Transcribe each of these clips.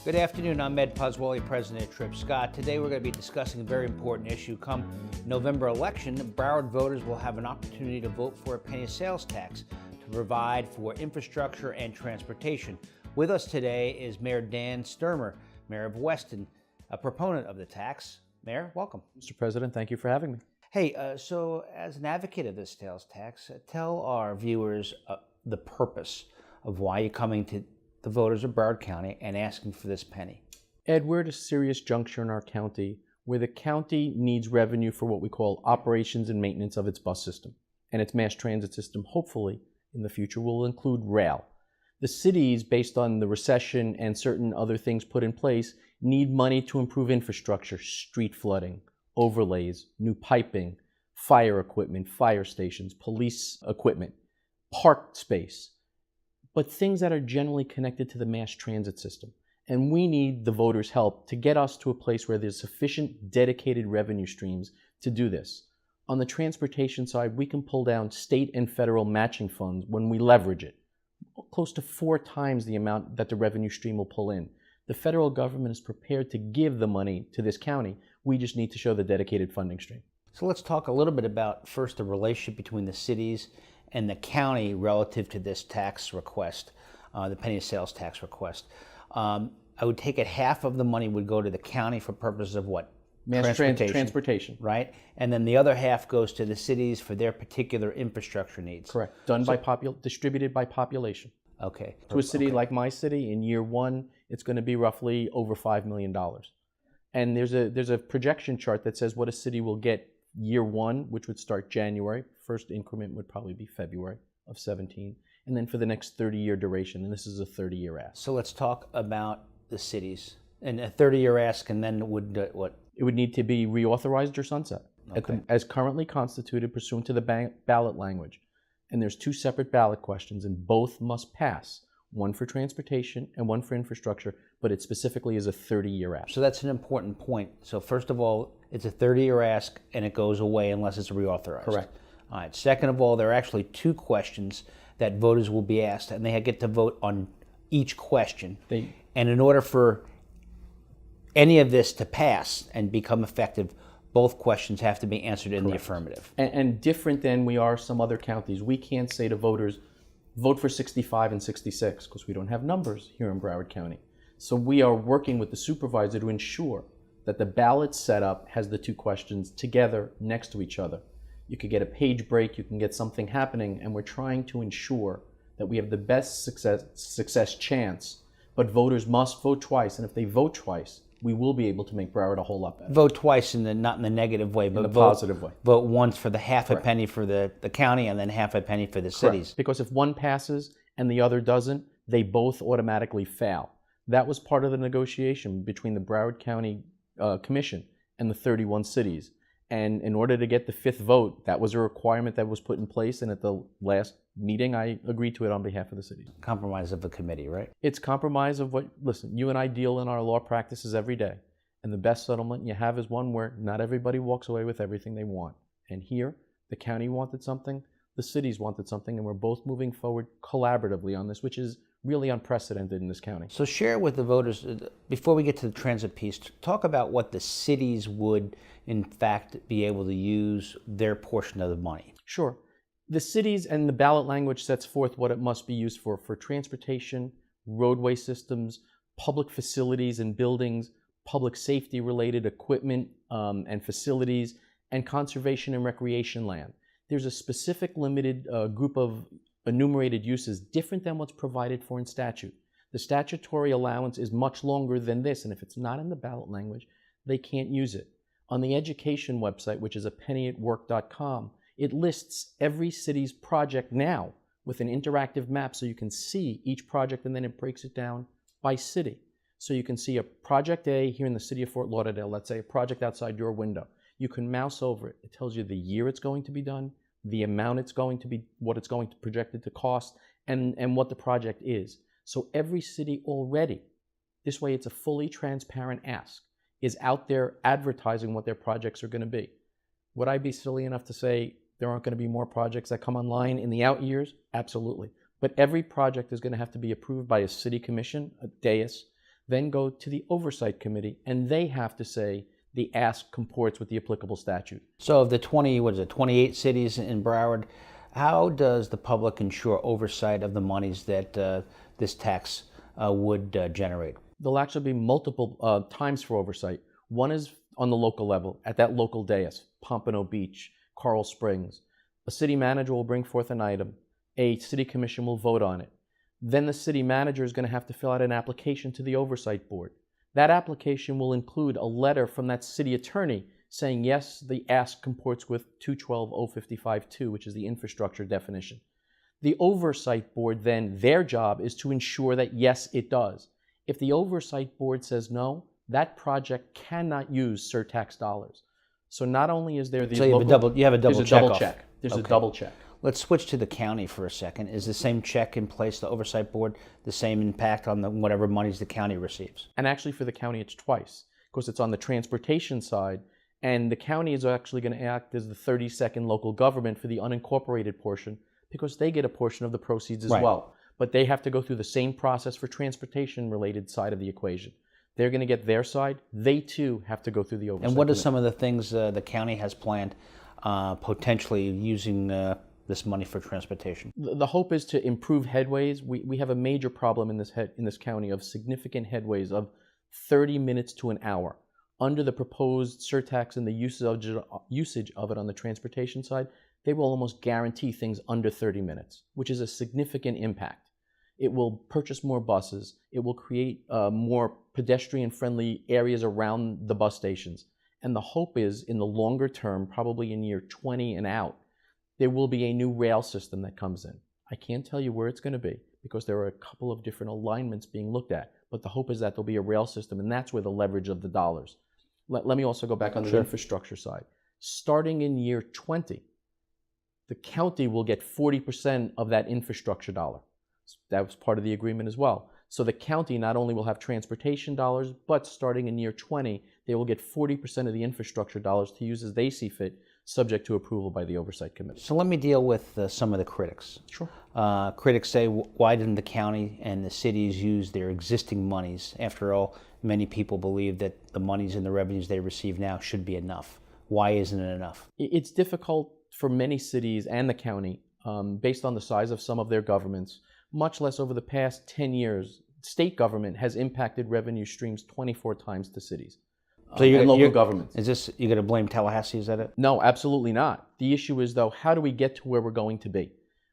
Good afternoon, I'm Ed Pozzuoli, President of Tripp Scott. Today we're going to be discussing a very important issue. Come November election, Broward voters will have an opportunity to vote for a penny sales tax to provide for infrastructure and transportation. With us today is Mayor Dan Stermer, Mayor of Weston, a proponent of the tax. Mayor, welcome. Mr. President, thank you for having me. Hey, so as an advocate of this sales tax, tell our viewers the purpose of why you're coming to the voters of Broward County and asking for this penny. Ed, we're at a serious juncture in our county where the county needs revenue for what we call operations and maintenance of its bus system. And its mass transit system, hopefully, in the future will include rail. The cities, based on the recession and certain other things put in place, need money to improve infrastructure, street flooding, overlays, new piping, fire equipment, fire stations, police equipment, park space, but things that are generally connected to the mass transit system. And we need the voters' help to get us to a place where there's sufficient dedicated revenue streams to do this. On the transportation side, we can pull down state and federal matching funds when we leverage it, close to 4 times the amount that the revenue stream will pull in. The federal government is prepared to give the money to this county. We just need to show the dedicated funding stream. So let's talk a little bit about first the relationship between the cities and the county relative to this tax request, the penny sales tax request. I would take it half of the money would go to the county for purposes of what? Mass transportation. Right? And then the other half goes to the cities for their particular infrastructure needs. Correct. Distributed by population. Okay. To a city like my city, in year 1, it's going to be roughly over $5 million. And there's a projection chart that says what a city will get year 1, which would start January. First increment would probably be February of 17. And then for the next 30-year duration, and this is a 30-year ask. So let's talk about the cities. And a 30-year ask, and then would what? It would need to be reauthorized or sunset, Okay. as currently constituted pursuant to the ballot language. And there's 2 separate ballot questions, and both must pass, one for transportation and one for infrastructure, but it specifically is a 30-year ask. So that's an important point. So first of all, it's a 30-year ask, and it goes away unless it's reauthorized. Correct. All right. Second of all, there are actually 2 questions that voters will be asked, and they get to vote on each question. And in order for any of this to pass and become effective, both questions have to be answered in the affirmative. And different than we are some other counties, we can't say to voters, vote for 65 and 66, because we don't have numbers here in Broward County. So we are working with the supervisor to ensure that the ballot setup has the 2 questions together next to each other. You could get a page break, you can get something happening, and we're trying to ensure that we have the best success chance. But voters must vote twice, and if they vote twice, we will be able to make Broward a whole lot better. Vote twice, not in the negative way, but in the positive way. Vote once for the half a penny for the county and then half a penny for the cities. Correct. Because if one passes and the other doesn't, they both automatically fail. That was part of the negotiation between the Broward County Commission and the 31 cities. And in order to get the 5th vote, that was a requirement that was put in place. And at the last meeting, I agreed to it on behalf of the cities. Compromise of the committee, right? It's compromise of what, listen, you and I deal in our law practices every day. And the best settlement you have is one where not everybody walks away with everything they want. And here, the county wanted something, the cities wanted something, and we're both moving forward collaboratively on this, which is really unprecedented in this county. So share with the voters, before we get to the transit piece, talk about what the cities would, in fact, be able to use their portion of the money. Sure. The cities and the ballot language sets forth what it must be used for transportation, roadway systems, public facilities and buildings, public safety related equipment and facilities, and conservation and recreation land. There's a specific limited group of enumerated uses different than what's provided for in statute. The statutory allowance is much longer than this, and if it's not in the ballot language, they can't use it. On the education website, which is a pennyatwork.com, it lists every city's project now with an interactive map so you can see each project, and then it breaks it down by city. So you can see a project A here in the city of Fort Lauderdale, let's say a project outside your window. You can mouse over it. It tells you the year it's going to be done, the amount it's going to be, what it's going to projected to cost, and what the project is. So every city already, this way it's a fully transparent ask, is out there advertising what their projects are going to be. Would I be silly enough to say there aren't going to be more projects that come online in the out years? Absolutely. But every project is going to have to be approved by a city commission, a dais, then go to the Oversight Committee, and they have to say the ask comports with the applicable statute. So of the 28 cities in Broward, how does the public ensure oversight of the monies that this tax would generate? There'll actually be multiple times for oversight. One is on the local level, at that local dais, Pompano Beach, Coral Springs. A city manager will bring forth an item. A city commission will vote on it. Then the city manager is going to have to fill out an application to the oversight board. That application will include a letter from that city attorney saying, yes, the ask comports with 212.055.2, which is the infrastructure definition. The oversight board then, their job is to ensure that, yes, it does. If the oversight board says no, that project cannot use surtax dollars. So not only is there the so you have a double check. There's a double check. Let's switch to the county for a second. Is the same check in place, the oversight board, the same impact on whatever monies the county receives? And actually for the county it's twice, because it's on the transportation side, and the county is actually going to act as the 32nd local government for the unincorporated portion, because they get a portion of the proceeds as well. But they have to go through the same process for transportation-related side of the equation. They're going to get their side. They too have to go through the oversight. And what are some of the things the county has planned potentially using this money for transportation? The hope is to improve headways. We have a major problem in this county of significant headways of 30 minutes to an hour. Under the proposed surtax and the usage of it on the transportation side, they will almost guarantee things under 30 minutes, which is a significant impact. It will purchase more buses. It will create more pedestrian-friendly areas around the bus stations. And the hope is, in the longer term, probably in year 20 and out, there will be a new rail system that comes in. I can't tell you where it's going to be because there are a couple of different alignments being looked at. But the hope is that there'll be a rail system, and that's where the leverage of the dollars. Let me also go back on the infrastructure side. Starting in year 20, the county will get 40% of that infrastructure dollar. That was part of the agreement as well. So the county not only will have transportation dollars, but starting in year 20, they will get 40% of the infrastructure dollars to use as they see fit, subject to approval by the Oversight Committee. So let me deal with some of the critics. Sure. Critics say, why didn't the county and the cities use their existing monies? After all, many people believe that the monies and the revenues they receive now should be enough. Why isn't it enough? It's difficult for many cities and the county, based on the size of some of their governments, much less over the past 10 years. State government has impacted revenue streams 24 times to cities. So and local governments. Is this, you're going to blame Tallahassee, is that it? No, absolutely not. The issue is, though, how do we get to where we're going to be?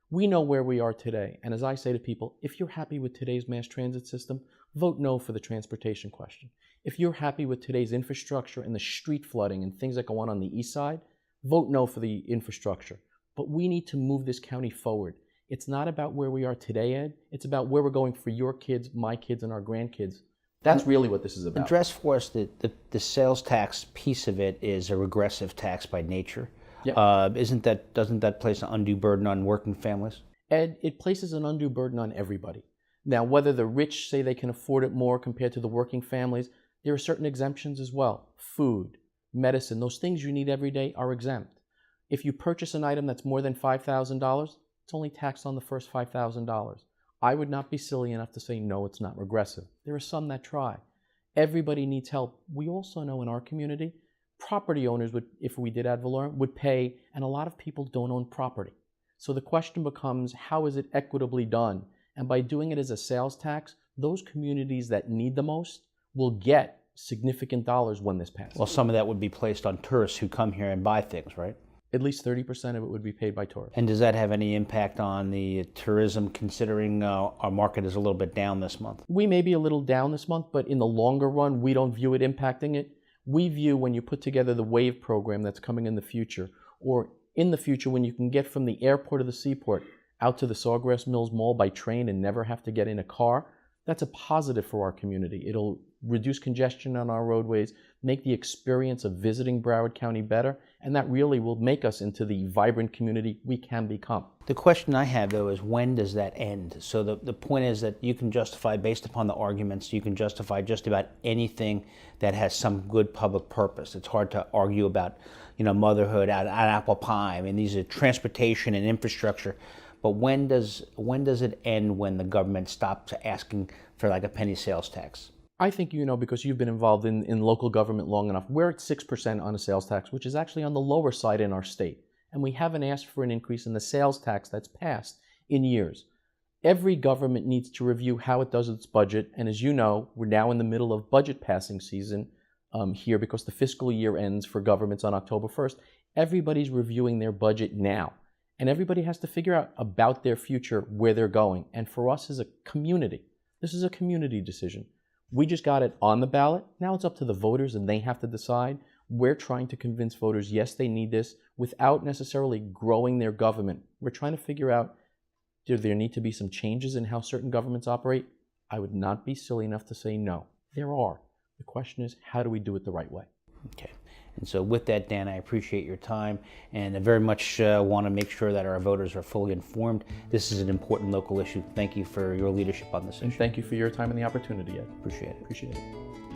We know where we are today. And as I say to people, if you're happy with today's mass transit system, vote no for the transportation question. If you're happy with today's infrastructure and the street flooding and things that go on the east side, vote no for the infrastructure. But we need to move this county forward. It's not about where we are today, Ed. It's about where we're going for your kids, my kids, and our grandkids. That's really what this is about. Address for us that the sales tax piece of it is a regressive tax by nature. Yep. Doesn't that place an undue burden on working families? Ed, it places an undue burden on everybody. Now, whether the rich say they can afford it more compared to the working families, there are certain exemptions as well. Food, medicine, those things you need every day are exempt. If you purchase an item that's more than $5,000, it's only taxed on the first $5,000. I would not be silly enough to say, no, it's not regressive. There are some that try. Everybody needs help. We also know in our community, property owners would, if we did ad valorem, would pay, and a lot of people don't own property. So the question becomes, how is it equitably done? And by doing it as a sales tax, those communities that need the most will get significant dollars when this passes. Well, some of that would be placed on tourists who come here and buy things, right? At least 30% of it would be paid by tourists. And does that have any impact on the tourism, considering our market is a little bit down this month? We may be a little down this month, but in the longer run, we don't view it impacting it. We view when you put together the WAVE program that's coming in the future, or in the future when you can get from the airport or the seaport out to the Sawgrass Mills Mall by train and never have to get in a car, that's a positive for our community. It'll reduce congestion on our roadways, make the experience of visiting Broward County better, and that really will make us into the vibrant community we can become. The question I have, though, is when does that end? So the point is that you can justify, based upon the arguments, you can justify just about anything that has some good public purpose. It's hard to argue about, motherhood at apple pie. I mean, these are transportation and infrastructure. But when does it end when the government stops asking for like a penny sales tax? I think you know because you've been involved in local government long enough. We're at 6% on a sales tax, which is actually on the lower side in our state. And we haven't asked for an increase in the sales tax that's passed in years. Every government needs to review how it does its budget. And as you know, we're now in the middle of budget passing season here because the fiscal year ends for governments on October 1st. Everybody's reviewing their budget now. And everybody has to figure out about their future, where they're going. And for us as a community, this is a community decision. We just got it on the ballot. Now it's up to the voters and they have to decide. We're trying to convince voters, yes, they need this, without necessarily growing their government. We're trying to figure out, do there need to be some changes in how certain governments operate? I would not be silly enough to say no. There are. The question is, how do we do it the right way? Okay. And so with that, Dan, I appreciate your time, and I very much want to make sure that our voters are fully informed. This is an important local issue. Thank you for your leadership on this issue. And thank you for your time and the opportunity, Ed. Appreciate it. Appreciate it.